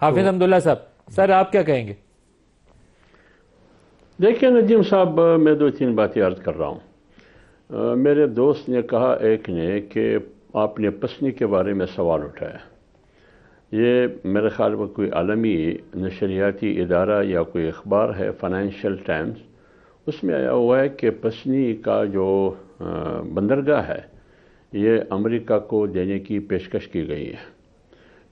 حافظ حمداللہ صاحب، سر آپ کیا کہیں گے؟ دیکھیں ندیم صاحب، میں دو تین باتیں عرض کر رہا ہوں۔ میرے دوست نے کہا ایک نے کہ آپ نے پسنی کے بارے میں سوال اٹھایا۔ یہ میرے خیال میں کوئی عالمی نشریاتی ادارہ یا کوئی اخبار ہے، فائنینشیل ٹائمز، اس میں آیا ہوا ہے کہ پسنی کا جو بندرگاہ ہے یہ امریکہ کو دینے کی پیشکش کی گئی ہے۔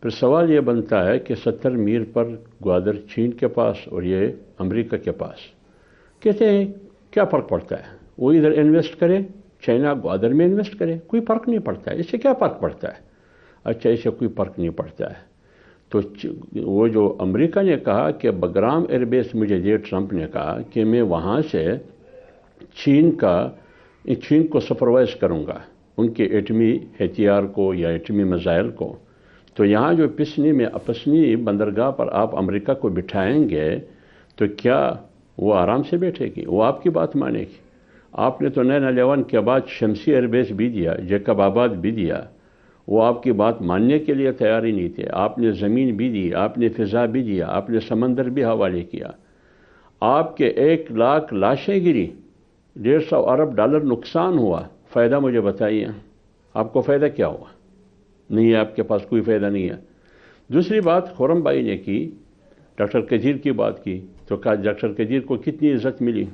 پھر سوال یہ بنتا ہے کہ 70 میل پر گوادر چین کے پاس اور یہ امریکہ کے پاس، کہتے ہیں کیا فرق پڑتا ہے؟ وہ ادھر انویسٹ کرے، چائنا گوادر میں انویسٹ کرے، کوئی فرق نہیں پڑتا ہے۔ اس سے کیا فرق پڑتا ہے؟ اچھا، اس سے کوئی فرق نہیں پڑتا ہے تو وہ جو امریکہ نے کہا کہ بگرام ایئر بیس مجھے دے، ٹرمپ نے کہا کہ میں وہاں سے چین کو سپروائز کروں گا، ان کے ایٹمی ہتھیار کو یا ایٹمی میزائل کو۔ تو یہاں جو پسنی بندرگاہ پر آپ امریکہ کو بٹھائیں گے تو کیا وہ آرام سے بیٹھے گی؟ وہ آپ کی بات مانے گی؟ آپ نے تو 9/11 کے بعد شمسی ایئر بیس بھی دیا، جیکب آباد بھی دیا، وہ آپ کی بات ماننے کے لیے تیار ہی نہیں تھے۔ آپ نے زمین بھی دی، آپ نے فضا بھی دیا، آپ نے سمندر بھی حوالے کیا۔ آپ کے 1 لاکھ لاشیں گری، $150 ارب نقصان ہوا، فائدہ مجھے بتائیے، آپ کو فائدہ کیا ہوا؟ نہیں ہے، آپ کے پاس کوئی فائدہ نہیں ہے۔ دوسری بات خرم بھائی نے کی، ڈاکٹر کجیر کی بات کی، تو کہا ڈاکٹر کجیر کو کتنی عزت ملی،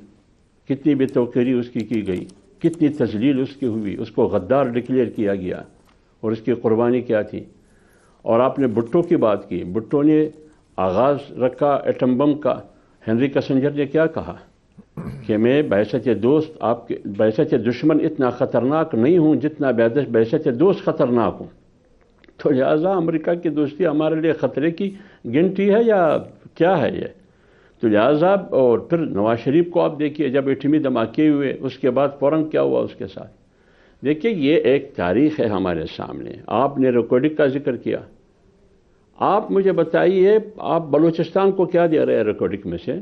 کتنی بے توقیری اس کی گئی، کتنی تذلیل اس کی ہوئی، اس کو غدار ڈکلیئر کیا گیا، اور اس کی قربانی کیا تھی۔ اور آپ نے بھٹو کی بات کی، بھٹو نے آغاز رکھا ایٹم بم کا۔ ہنری کسنجر نے کیا کہا کہ میں بحیثیت دوست آپ کے بحیثیت دشمن اتنا خطرناک نہیں ہوں جتنا بحیثیت دوست خطرناک ہوں۔ تو لہٰذا امریکہ کی دوستی ہمارے لیے خطرے کی گنتی ہے یا کیا ہے یہ؟ تو لہٰذا، اور پھر نواز شریف کو آپ دیکھیے، جب ایٹمی دھماکے ہوئے اس کے بعد فوراً کیا ہوا اس کے ساتھ؟ دیکھیے یہ ایک تاریخ ہے ہمارے سامنے۔ آپ نے ریکارڈنگ کا ذکر کیا، آپ مجھے بتائیے آپ بلوچستان کو کیا دے رہے ہیں ریکارڈنگ میں سے؟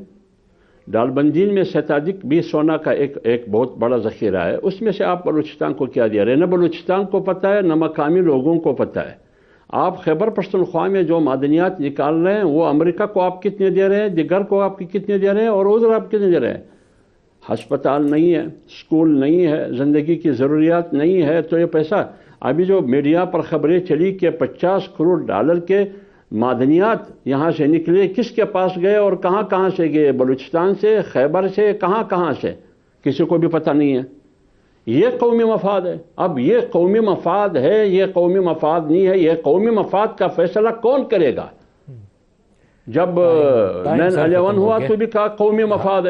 ڈال بندین میں ستادک بھی سونا کا ایک بہت بڑا ذخیرہ ہے، اس میں سے آپ بلوچستان کو کیا دے رہے ہیں؟ نہ بلوچستان کو پتہ ہے، نہ مقامی لوگوں کو پتہ ہے۔ آپ خیبر پختونخوا میں جو معدنیات نکال رہے ہیں وہ امریکہ کو آپ کتنے دے رہے ہیں، دیگر کو آپ کتنے دے رہے ہیں، اور ادھر آپ کتنے دے رہے ہیں؟ ہسپتال نہیں ہے، اسکول نہیں ہے، زندگی کی ضروریات نہیں ہے، تو یہ پیسہ ابھی جو میڈیا پر خبریں چلی کہ $50 کروڑ کے معدنیات یہاں سے نکلے، کس کے پاس گئے اور کہاں کہاں سے گئے؟ بلوچستان سے، خیبر سے، کہاں کہاں سے؟ کسی کو بھی پتہ نہیں ہے۔ یہ قومی مفاد ہے۔ اب یہ قومی مفاد ہے، یہ قومی مفاد نہیں ہے، یہ قومی مفاد کا فیصلہ کون کرے گا؟ جب 9/11 ہوا تو بھی کہا قومی مفاد ہے۔